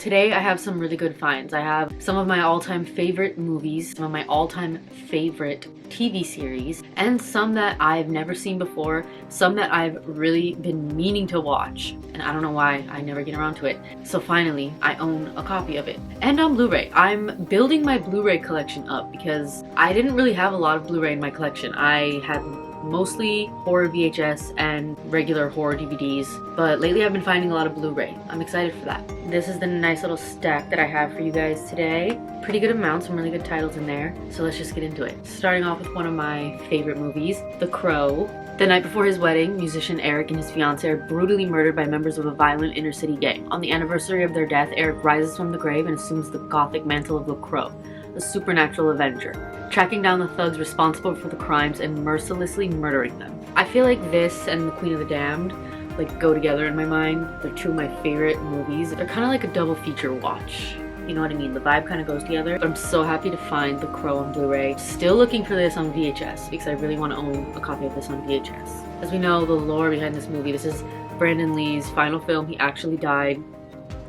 Today I have some really good finds. I have some of my all-time favorite movies, some of my all-time favorite TV series, and some that I've never seen before, some that I've really been meaning to watch, and I don't know why I never get around to it. So finally, I own a copy of it. And on Blu-ray. I'm building my Blu-ray collection up because I didn't really have a lot of Blu-ray in my collection. I had mostly horror VHS and regular horror DVDs, but lately I've been finding a lot of Blu-ray. I'm excited for that. This is the nice little stack that I have for you guys today. Pretty good amount, some really good titles in there, so let's just get into it. Starting off with one of my favorite movies, The Crow. The night before his wedding, musician Eric and his fiancée are brutally murdered by members of a violent inner-city gang. On the anniversary of their death, Eric rises from the grave and assumes the gothic mantle of the Crow, a supernatural avenger, tracking down the thugs responsible for the crimes and mercilessly murdering them. I feel like this and The Queen of the Damned like go together in my mind. They're two of my favorite movies. They're kind of like a double feature watch. You know what I mean? The vibe kind of goes together. But I'm so happy to find The Crow on Blu-ray. Still looking for this on VHS because I really want to own a copy of this on VHS. As we know, the lore behind this movie, this is Brandon Lee's final film. He actually died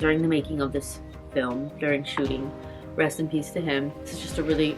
during the making of this film, during shooting. Rest in peace to him. This is just a really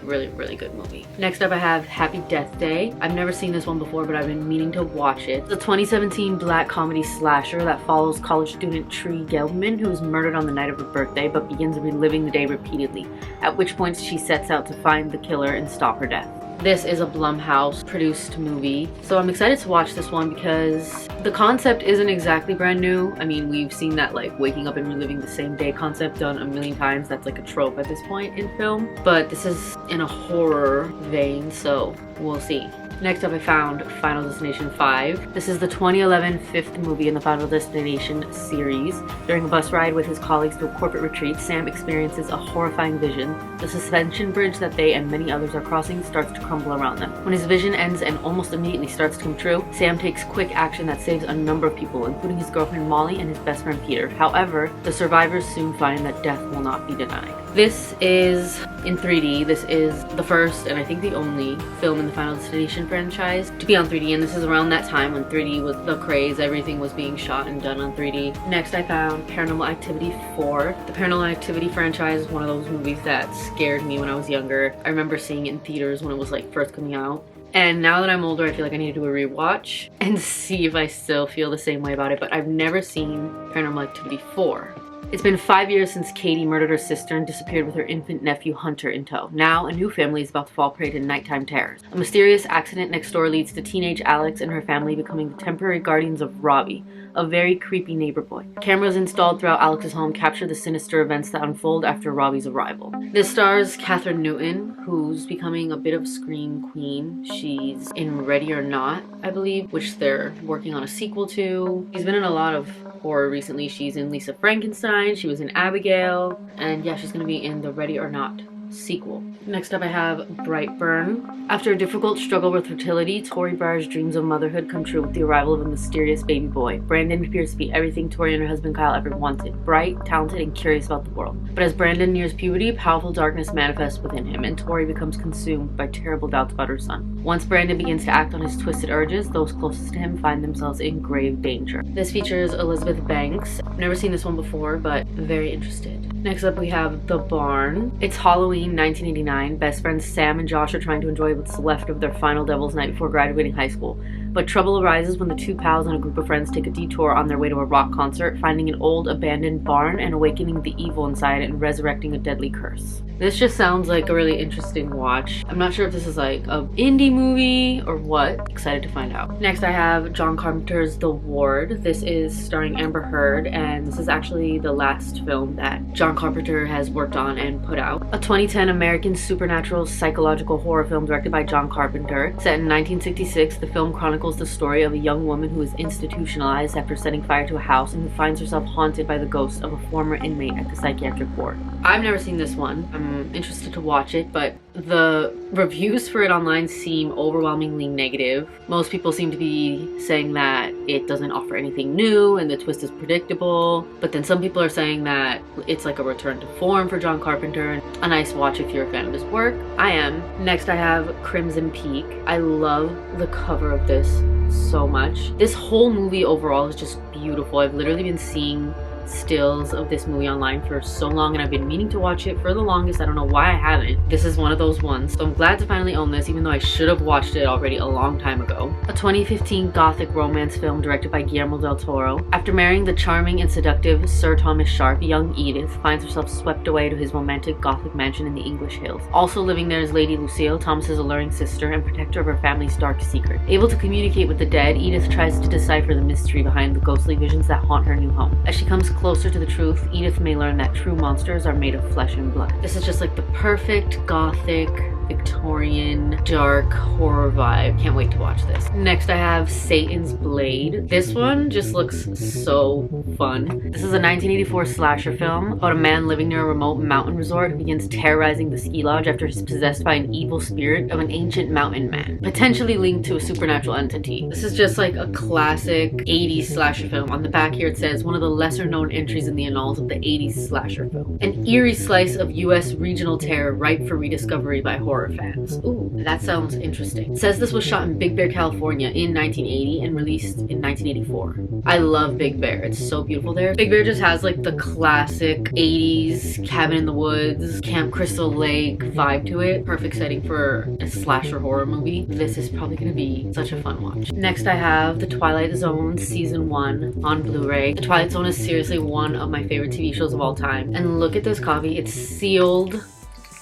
good movie. Next up I have Happy Death Day. I've never seen this one before, but I've been meaning to watch it. It's a 2017 black comedy slasher that follows college student Tree Gelbman, who is murdered on the night of her birthday, but begins reliving the day repeatedly, at which point she sets out to find the killer and stop her death. This is a Blumhouse produced movie, so I'm excited to watch this one because the concept isn't exactly brand new. I mean, we've seen that like waking up and reliving the same day concept done a million times. That's like a trope at this point in film, but this is in a horror vein, so we'll see. Next up I found Final Destination 5. This is the 2011 fifth movie in the Final Destination series. During a bus ride with his colleagues to a corporate retreat, Sam experiences a horrifying vision. The suspension bridge that they and many others are crossing starts to crumble around them. When his vision ends and almost immediately starts to come true, Sam takes quick action that saves a number of people, including his girlfriend Molly and his best friend Peter. However, the survivors soon find that death will not be denied. This is in 3D. This is the first and I think the only film in the Final Destination franchise to be on 3D, and this is around that time when 3D was the craze. Everything was being shot and done on 3D. Next I found Paranormal Activity 4. The Paranormal Activity franchise is one of those movies that scared me when I was younger. I remember seeing it in theaters when it was like first coming out. And now that I'm older, I feel like I need to do a rewatch and see if I still feel the same way about it, but I've never seen Paranormal Activity 4. It's been 5 years since Katie murdered her sister and disappeared with her infant nephew Hunter in tow. Now, a new family is about to fall prey to nighttime terrors. A mysterious accident next door leads to teenage Alex and her family becoming the temporary guardians of Robbie, a very creepy neighbor boy. Cameras installed throughout Alex's home capture the sinister events that unfold after Robbie's arrival. This stars Catherine Newton, who's becoming a bit of scream queen. She's in Ready or Not, I believe, which they're working on a sequel to. She's been in a lot of horror recently. She's in Lisa Frankenstein, she was in Abigail, and yeah, she's gonna be in the Ready or Not sequel. Next up I have Brightburn. After a difficult struggle with fertility, Tori Breyer's dreams of motherhood come true with the arrival of a mysterious baby boy. Brandon appears to be everything Tori and her husband Kyle ever wanted: bright, talented, and curious about the world. But as Brandon nears puberty, powerful darkness manifests within him, and Tori becomes consumed by terrible doubts about her son. Once Brandon begins to act on his twisted urges, those closest to him find themselves in grave danger. This features Elizabeth Banks. I've never seen this one before, but very interested. Next up we have The Barn. It's Halloween 1989. Best friends Sam and Josh are trying to enjoy what's left of their final Devil's Night before graduating high school. But trouble arises when the two pals and a group of friends take a detour on their way to a rock concert, finding an old abandoned barn and awakening the evil inside and resurrecting a deadly curse. This just sounds like a really interesting watch. I'm not sure if this is like an indie movie or what. Excited to find out. Next I have John Carpenter's The Ward. This is starring Amber Heard, and this is actually the last film that John Carpenter has worked on and put out. A 2010 American supernatural psychological horror film directed by John Carpenter. Set in 1966, the film chronicles the story of a young woman who is institutionalized after setting fire to a house and who finds herself haunted by the ghost of a former inmate at the psychiatric ward. I've never seen this one. I'm interested to watch it, but the reviews for it online seem overwhelmingly negative. Most people seem to be saying that it doesn't offer anything new and the twist is predictable, but then some people are saying that it's like a return to form for John Carpenter and a nice watch if you're a fan of his work. I am. Next I have Crimson Peak. I love the cover of this so much. This whole movie overall is just beautiful. I've literally been seeing stills of this movie online for so long, and I've been meaning to watch it for the longest. I don't know why I haven't. This is one of those ones, so I'm glad to finally own this, even though I should have watched it already a long time ago. A 2015 gothic romance film directed by Guillermo del Toro. After marrying the charming and seductive Sir Thomas Sharp, young Edith finds herself swept away to his romantic gothic mansion in the English hills. Also living there is Lady Lucille, Thomas's alluring sister and protector of her family's dark secret. Able to communicate with the dead, Edith tries to decipher the mystery behind the ghostly visions that haunt her new home. As she comes closer to the truth, Edith may learn that true monsters are made of flesh and blood. This is just like the perfect gothic Victorian dark horror vibe. Can't wait to watch this. Next I have Satan's Blade. This one just looks so fun. This is a 1984 slasher film about a man living near a remote mountain resort who begins terrorizing the ski lodge after he's possessed by an evil spirit of an ancient mountain man, potentially linked to a supernatural entity. This is just like a classic 80s slasher film. On the back here it says, one of the lesser known entries in the annals of the 80s slasher film. An eerie slice of US regional terror ripe for rediscovery by horror fans. Ooh, that sounds interesting. It says this was shot in Big Bear, California in 1980 and released in 1984. I love Big Bear. It's so beautiful there. Big Bear just has like the classic 80s cabin in the woods, Camp Crystal Lake vibe to it. Perfect setting for a slasher horror movie. This is probably gonna be such a fun watch. Next I have The Twilight Zone Season 1 on Blu-ray. The Twilight Zone is seriously one of my favorite TV shows of all time. And look at this copy. It's sealed.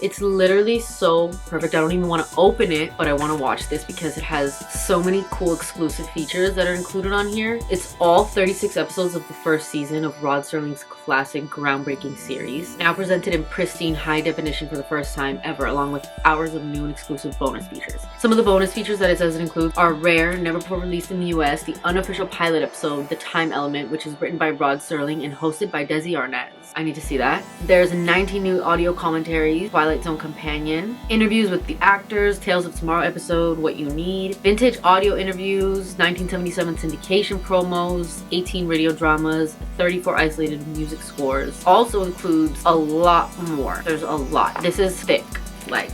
It's literally so perfect. I don't even want to open it, but I want to watch this because it has so many cool exclusive features that are included on here. It's all 36 episodes of the first season of Rod Serling's classic groundbreaking series, now presented in pristine high definition for the first time ever, along with hours of new and exclusive bonus features. Some of the bonus features that it says it includes are rare, never before released in the US, the unofficial pilot episode, The Time Element, which is written by Rod Serling and hosted by Desi Arnaz. I need to see that. There's 19 new audio commentaries, Twilight Zone companion, interviews with the actors, Tales of Tomorrow episode, What You Need, vintage audio interviews, 1977 syndication promos, 18 radio dramas, 34 isolated music scores. Also includes a lot more. There's a lot. This is thick. Like,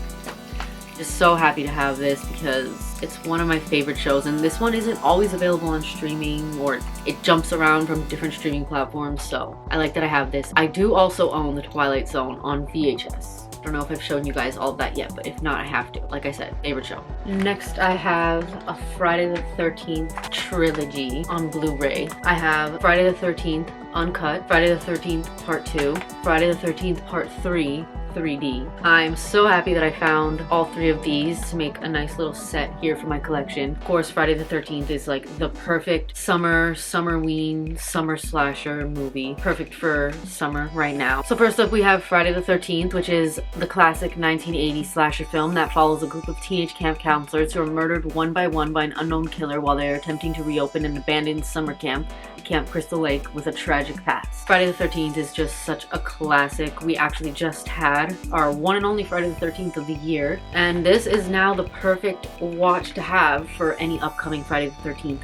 just so happy to have this because it's one of my favorite shows, and this one isn't always available on streaming, or it jumps around from different streaming platforms, so I like that I have this. I do also own The Twilight Zone on VHS. I don't know if I've shown you guys all of that yet, but if not, I have to. Like I said, favorite show. Next, I have a Friday the 13th trilogy on Blu-ray. I have Friday the 13th Uncut, Friday the 13th Part 2, Friday the 13th Part 3, 3D. I'm so happy that I found all three of these to make a nice little set here for my collection. Of course, Friday the 13th is like the perfect summer-ween, summer slasher movie. Perfect for summer right now. So first up we have Friday the 13th, which is the classic 1980s slasher film that follows a group of teenage camp counselors who are murdered one by one by an unknown killer while they are attempting to reopen an abandoned summer camp, Camp Crystal Lake, with a tragic past. Friday the 13th is just such a classic. We actually just had our one and only Friday the 13th of the year, and this is now the perfect watch to have for any upcoming Friday the 13th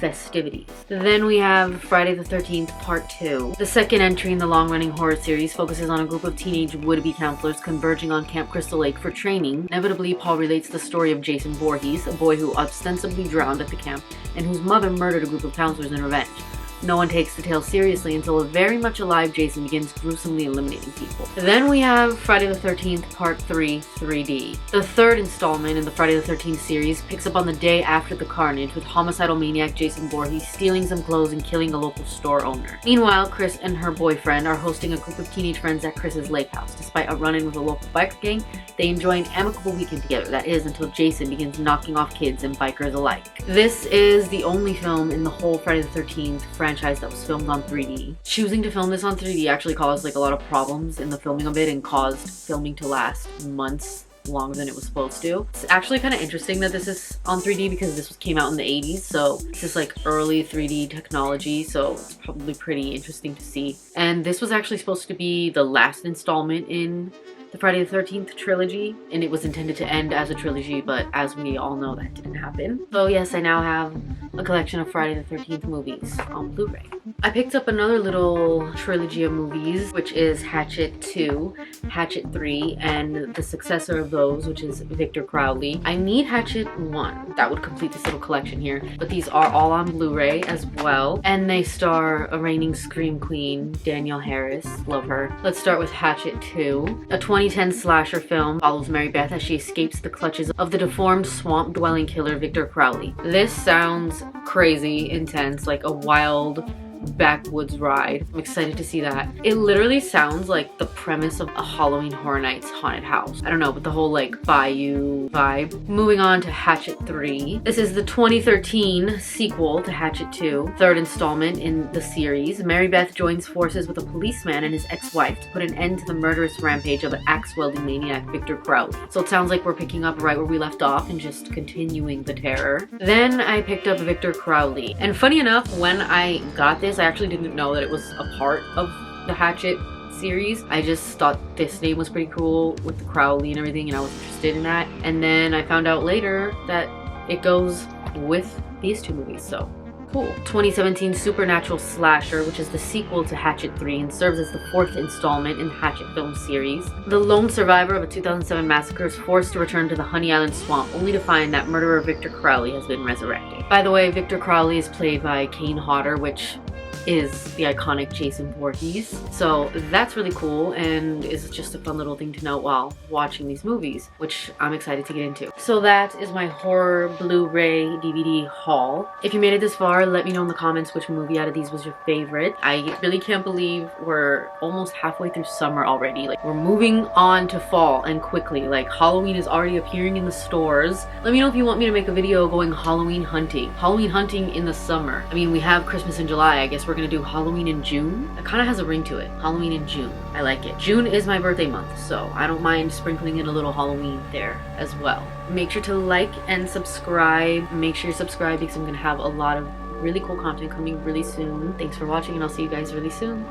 festivities. Then we have Friday the 13th Part 2. The second entry in the long-running horror series focuses on a group of teenage would-be counselors converging on Camp Crystal Lake for training. Inevitably, Paul relates the story of Jason Voorhees, a boy who ostensibly drowned at the camp and whose mother murdered a group of counselors in revenge. No one takes the tale seriously until a very much alive Jason begins gruesomely eliminating people. Then we have Friday the 13th Part 3, 3D. The third installment in the Friday the 13th series picks up on the day after the carnage, with homicidal maniac Jason Voorhees stealing some clothes and killing a local store owner. Meanwhile, Chris and her boyfriend are hosting a group of teenage friends at Chris's lake house. Despite a run-in with a local biker gang, they enjoy an amicable weekend together. That is, until Jason begins knocking off kids and bikers alike. This is the only film in the whole Friday the 13th franchise that was filmed on 3D. Choosing to film this on 3D actually caused like a lot of problems in the filming of it and caused filming to last months longer than it was supposed to. It's actually kind of interesting that this is on 3D because this came out in the 80s, so this is like early 3D technology, so it's probably pretty interesting to see. And this was actually supposed to be the last installment in the Friday the 13th trilogy, and it was intended to end as a trilogy, but as we all know, that didn't happen. So yes, I now have a collection of Friday the 13th movies on Blu-ray. I picked up another little trilogy of movies, which is Hatchet 2, Hatchet 3, and the successor of those, which is Victor Crowley. I need Hatchet 1. That would complete this little collection here, but these are all on Blu-ray as well, and they star a reigning Scream Queen, Danielle Harris. Love her. Let's start with Hatchet 2. A 2010 slasher film follows Mary Beth as she escapes the clutches of the deformed swamp-dwelling killer Victor Crowley. This sounds crazy intense, like a wild backwoods ride. I'm excited to see that. It literally sounds like the premise of a Halloween Horror Nights haunted house. I don't know, but the whole like bayou vibe. Moving on to Hatchet 3. This is the 2013 sequel to Hatchet 2, third installment in the series. Mary Beth joins forces with a policeman and his ex-wife to put an end to the murderous rampage of an axe-wielding maniac Victor Crowley. So it sounds like we're picking up right where we left off and just continuing the terror. Then I picked up Victor Crowley. And funny enough, when I got this, I actually didn't know that it was a part of the Hatchet series. I just thought this name was pretty cool with the Crowley and everything, and I was interested in that. And then I found out later that it goes with these two movies, so cool. 2017 supernatural slasher, which is the sequel to Hatchet 3 and serves as the fourth installment in the Hatchet film series. The lone survivor of a 2007 massacre is forced to return to the Honey Island swamp, only to find that murderer Victor Crowley has been resurrected. By the way, Victor Crowley is played by Kane Hodder, which is the iconic Jason Voorhees. So that's really cool and is just a fun little thing to note while watching these movies, which I'm excited to get into. So that is my horror Blu-ray DVD haul. If you made it this far, let me know in the comments which movie out of these was your favorite. I really can't believe we're almost halfway through summer already. Like, we're moving on to fall, and quickly. Like, Halloween is already appearing in the stores. Let me know if you want me to make a video going Halloween hunting. Halloween hunting in the summer. I mean, we have Christmas in July. I guess we're gonna do Halloween in June. That kind of has a ring to it. Halloween in June. I like it. June is my birthday month, so I don't mind sprinkling in a little Halloween there as well. Make sure to like and subscribe. Make sure you subscribe because I'm gonna have a lot of really cool content coming really soon. Thanks for watching, and I'll see you guys really soon.